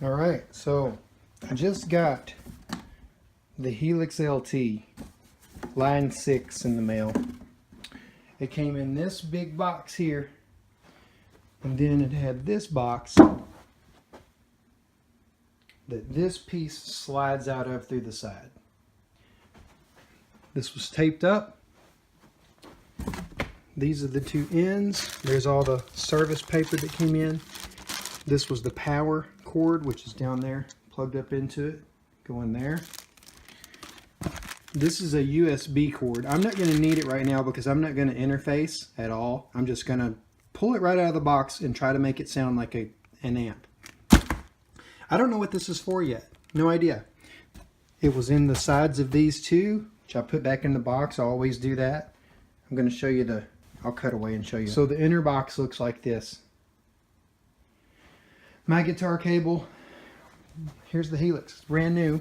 All right, so I just got the Helix LT line 6 in the mail. It came in this big box here, and then it had this box that this piece slides out of through the side. This was taped up. These are the two ends. There's all the service paper that came in. This was the power cord, which is down there, plugged up into it, going there. This is a USB cord. I'm not going to need it right now because I'm not going to interface at all. I'm just going to pull it right out of the box and try to make it sound like an amp. I don't know what this is for yet. No idea. It was in the sides of these two, which I put back in the box. I always do that. I'm going to show you I'll cut away and show you. So the inner box looks like this. My guitar cable. Here's the Helix. It's brand new.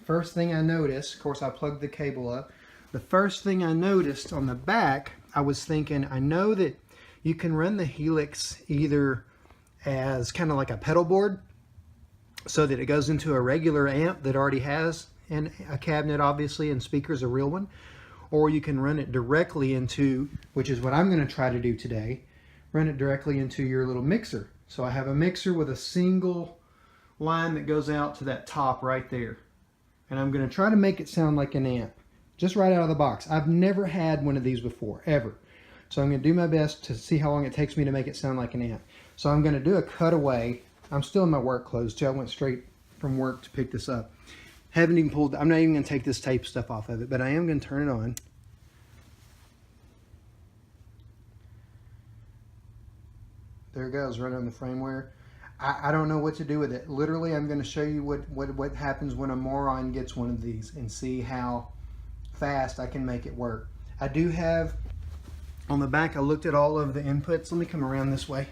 First thing I noticed, of course I plugged the cable up. The first thing I noticed on the back, I was thinking, I know that you can run the Helix either as kind of like a pedal board, so that it goes into a regular amp that already has a cabinet, obviously, and speakers, a real one, or you can run it directly into, which is what I'm going to try to do today, run it directly into your little mixer. So I have a mixer with a single line that goes out to that top right there, and I'm going to try to make it sound like an amp, just right out of the box. I've never had one of these before, ever. So I'm going to do my best to see how long it takes me to make it sound like an amp. So I'm going to do a cutaway. I'm still in my work clothes too. I went straight from work to pick this up. Haven't even pulled, I'm not even going to take this tape stuff off of it, but I am going to turn it on. There it goes, right on the firmware. I don't know what to do with it. Literally, I'm going to show you what happens when a moron gets one of these and see how fast I can make it work. I do have, on the back, I looked at all of the inputs. Let me come around this way.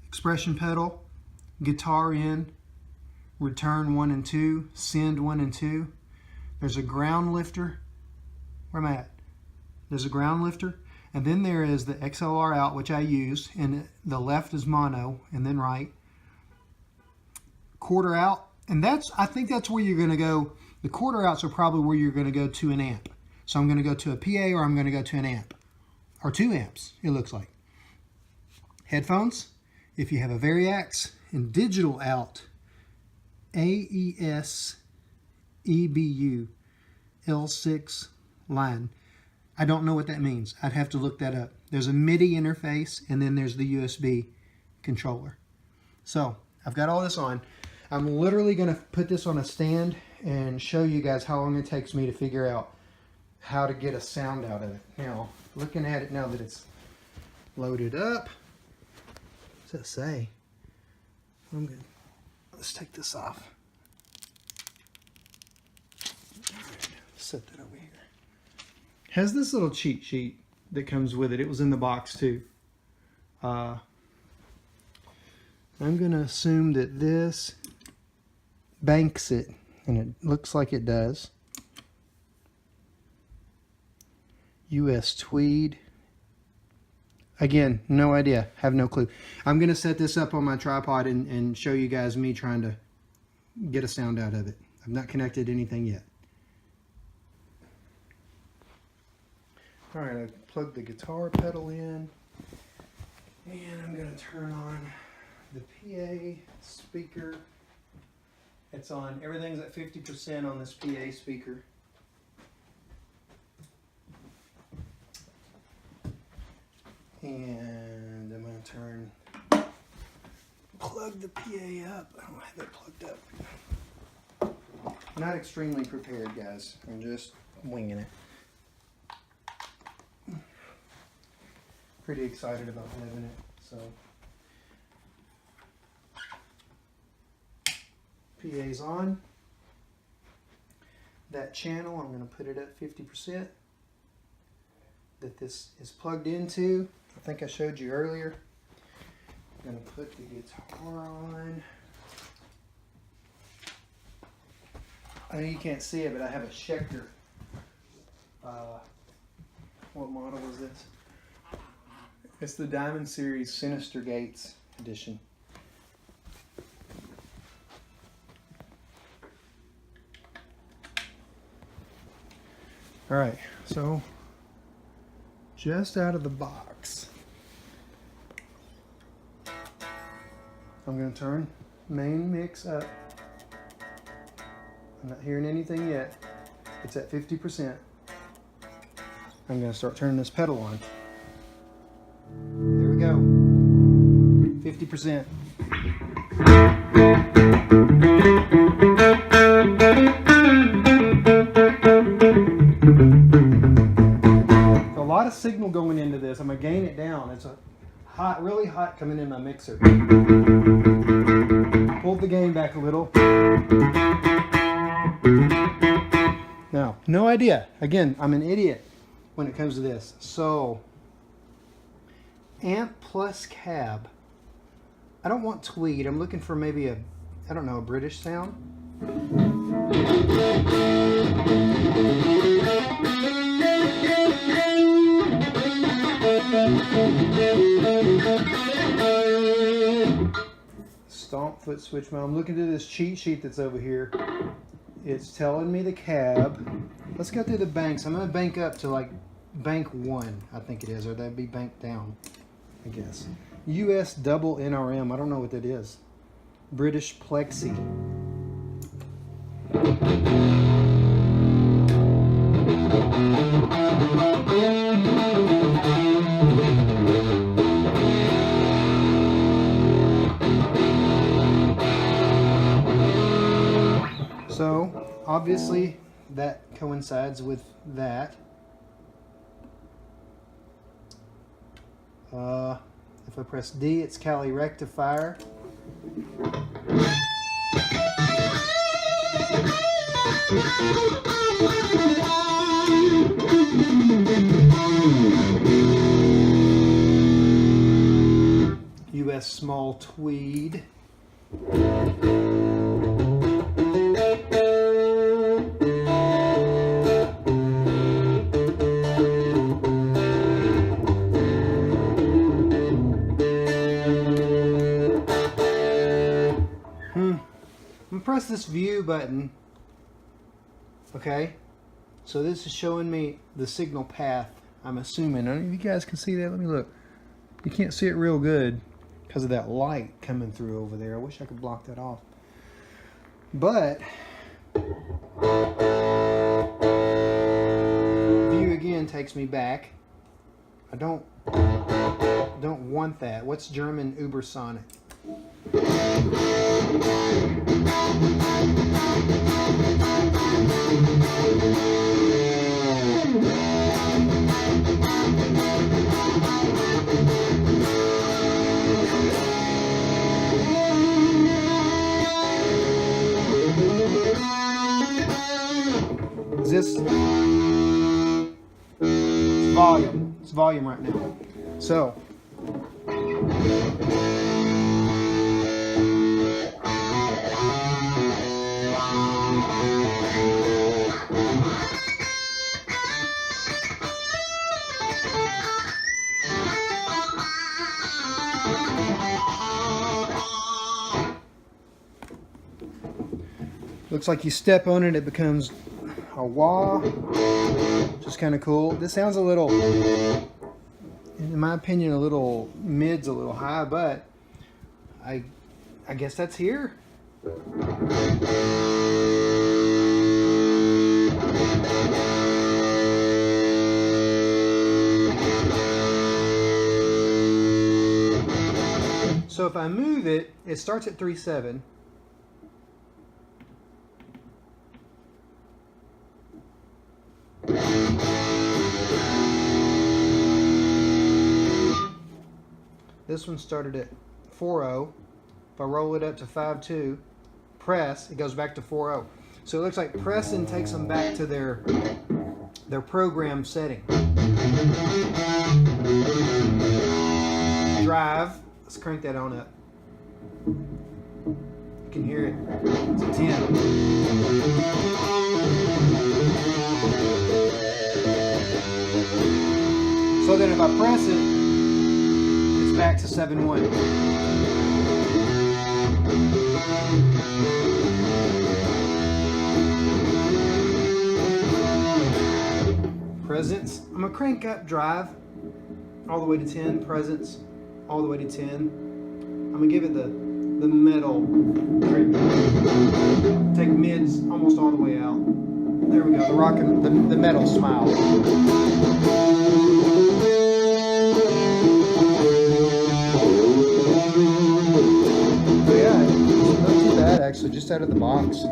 Expression pedal, guitar in, return 1 and 2, send 1 and 2. There's a ground lifter. Where am I at? There's a ground lifter. And then there is the XLR out, which I use, and the left is mono, and then right. Quarter out, and I think that's where you're going to go. The quarter outs are probably where you're going to go to an amp. So I'm going to go to a PA, or I'm going to go to an amp. Or 2 amps, it looks like. Headphones, if you have a Variax, and digital out, AES EBU L6 line. I don't know what that means. I'd have to look that up. There's a MIDI interface, and then there's the USB controller. So I've got all this on. I'm literally going to put this on a stand and show you guys how long it takes me to figure out how to get a sound out of it. Now, looking at it now that it's loaded up, what's that say? I'm good. Let's take this off. Set that over here. Has this little cheat sheet that comes with it. It was in the box too. I'm going to assume that this banks it, and it looks like it does. US tweed. Again, no idea. Have no clue. I'm going to set this up on my tripod and show you guys me trying to get a sound out of it. I've not connected anything yet. Alright, I've plugged the guitar pedal in, and I'm going to turn on the PA speaker. It's on, everything's at 50% on this PA speaker. And I'm going to plug the PA up. I don't have it plugged up. Not extremely prepared, guys. I'm just winging it. Pretty excited about having it. So PA's on. That channel, I'm going to put it at 50% that this is plugged into. I think I showed you earlier. I'm going to put the guitar on. I know you can't see it, but I have a Schecter What model is this? It's the Diamond Series Sinister Gates edition. All right, so just out of the box, I'm going to turn main mix up. I'm not hearing anything yet. It's at 50%. I'm going to start turning this pedal on. There we go. 50%. A lot of signal going into this. I'm going to gain it down. It's a hot, really hot coming in my mixer. Pulled the gain back a little. Now, no idea. Again, I'm an idiot when it comes to this. So, amp plus cab. I don't want tweed. I'm looking for maybe a, I don't know, a British sound. Stomp foot switch mode. I'm looking at this cheat sheet that's over here. It's telling me the cab. Let's go through the banks. I'm going to bank up to like bank 1, I think it is, or that'd be bank down, I guess. US double NRM. I don't know what that is. British plexi. So, obviously, that coincides with that. If I press D, it's Cali rectifier. US small tweed. Press this view button. Okay, so this is showing me the signal path, I'm assuming. I don't know if you guys can see that. Let me look. You can't see it real good because of that light coming through over there. I wish I could block that off. But view again takes me back. I don't want that. What's German Ubersonic? Is this volume? It's volume right now. So looks like you step on it, it becomes a wah, which is kind of cool. This sounds a little, in my opinion, a little mid's a little high, but I guess that's here. So if I move it, it starts at 3.7. This one started at 4.0. If I roll it up to 5.2, press, it goes back to 4.0. So it looks like pressing takes them back to their program setting. Drive, let's crank that on up. You can hear it. It's a 10. So then if I press it, it's back to 7-1. Presence, I'm gonna crank up drive all the way to 10, presence all the way to 10. I'm gonna give it the metal treatment. Take mids almost all the way out. There we go, the rockin', the metal smile. So yeah, it's not too bad actually, just out of the box.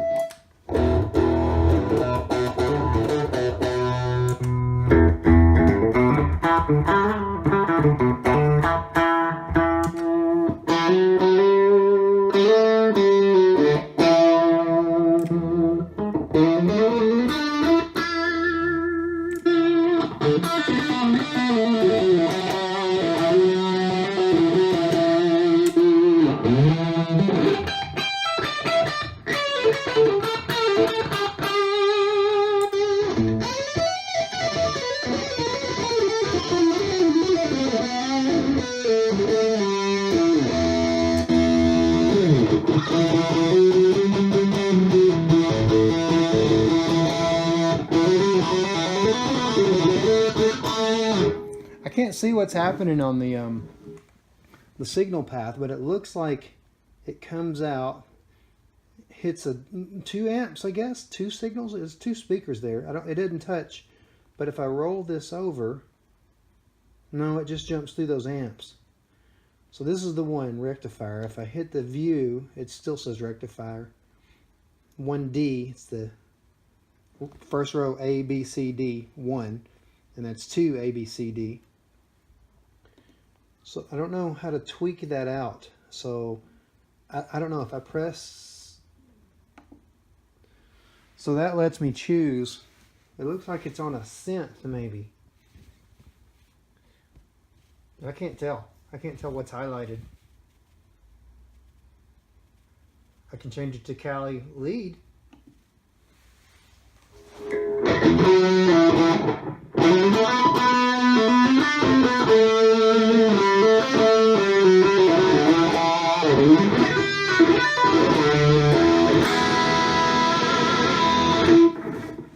I can't see what's happening on the signal path, but it looks like it comes out, hits 2 amps, I guess, 2 signals. There's 2 speakers there. It didn't touch, but if I roll this over, no, it just jumps through those amps. So this is the one rectifier. If I hit the view, it still says rectifier. 1D, it's the first row A, B, C, D, 1, and that's 2 A, B, C, D. So I don't know how to tweak that out. So I don't know if I press. So that lets me choose. It looks like it's on a synth maybe. I can't tell. I can't tell what's highlighted. I can change it to Cali lead.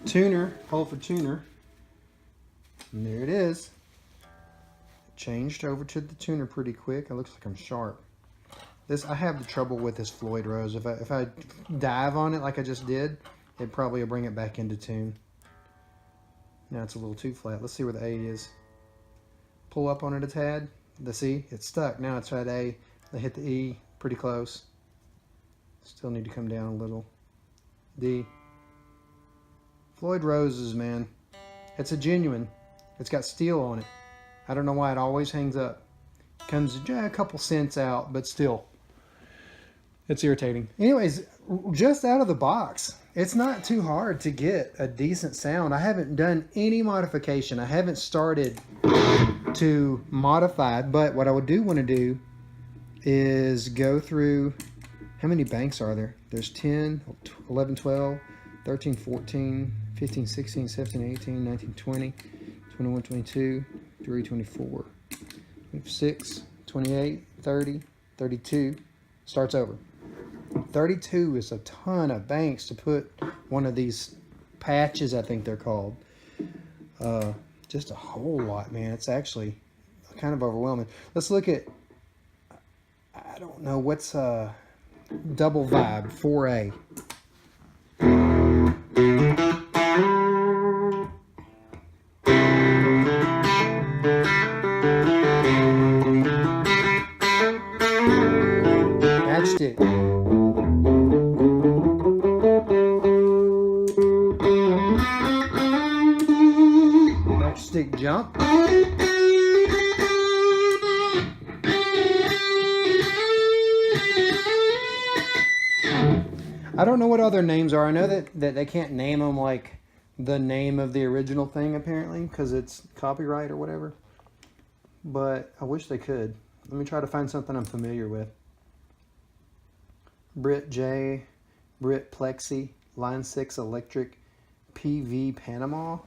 Tuner, hold for tuner. And there it is. Changed over to the tuner pretty quick. It looks like I'm sharp. This, I have the trouble with this Floyd Rose. If I dive on it like I just did, it probably will bring it back into tune. Now it's a little too flat. Let's see where the A is. Pull up on it a tad. The C, it's stuck. Now it's at A. I hit the E, pretty close. Still need to come down a little. D. Floyd Roses, man. It's a genuine. It's got steel on it. I don't know why it always hangs up. Comes a couple cents out, but still. It's irritating. Anyways, just out of the box, it's not too hard to get a decent sound. I haven't done any modification. I haven't started to modify it, but what I would do want to do is go through, how many banks are there? There's 10, 11, 12, 13, 14, 15, 16, 17, 18, 19, 20, 21, 22, 23, 24, 26, 28, 30, 32, starts over. 32 is a ton of banks to put one of these patches, I think they're called. Just a whole lot, man. It's actually kind of overwhelming. Let's look at, I don't know, what's double vibe 4A. Matchstick. Matchstick jump. I don't know what other names are. I know that they can't name them like the name of the original thing apparently because it's copyright or whatever. But I wish they could. Let me try to find something I'm familiar with. Brit J, Brit Plexi, Line 6 Electric, PV Panama.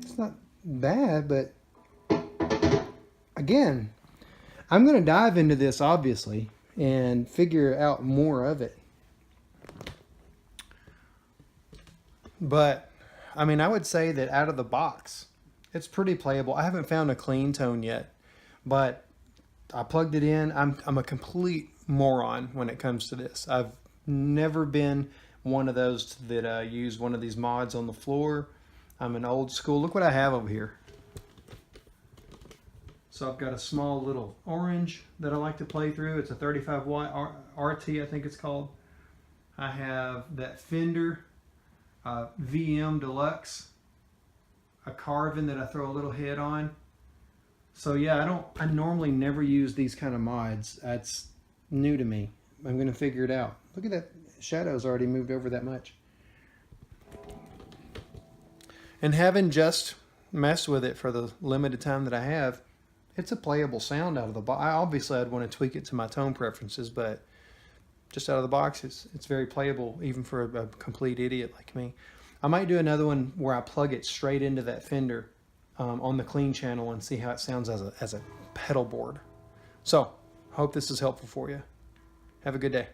It's not bad, but again, I'm going to dive into this obviously and figure out more of it. But I mean, I would say that out of the box, it's pretty playable. I haven't found a clean tone yet, but I plugged it in. I'm a complete moron when it comes to this. I've never been one of those that use one of these mods on the floor. I'm an old school. Look what I have over here. So I've got a small little orange that I like to play through. It's a 35 watt RT, I think it's called. I have that Fender VM Deluxe, a carving that I throw a little head on. So yeah, I normally never use these kind of mods. That's new to me. I'm going to figure it out. Look at that, shadow's already moved over that much. And having just messed with it for the limited time that I have, it's a playable sound out of the box. Obviously I'd want to tweak it to my tone preferences, but just out of the box, it's very playable, even for a complete idiot like me. I might do another one where I plug it straight into that Fender on the clean channel and see how it sounds as a pedal board. So, hope this is helpful for you. Have a good day.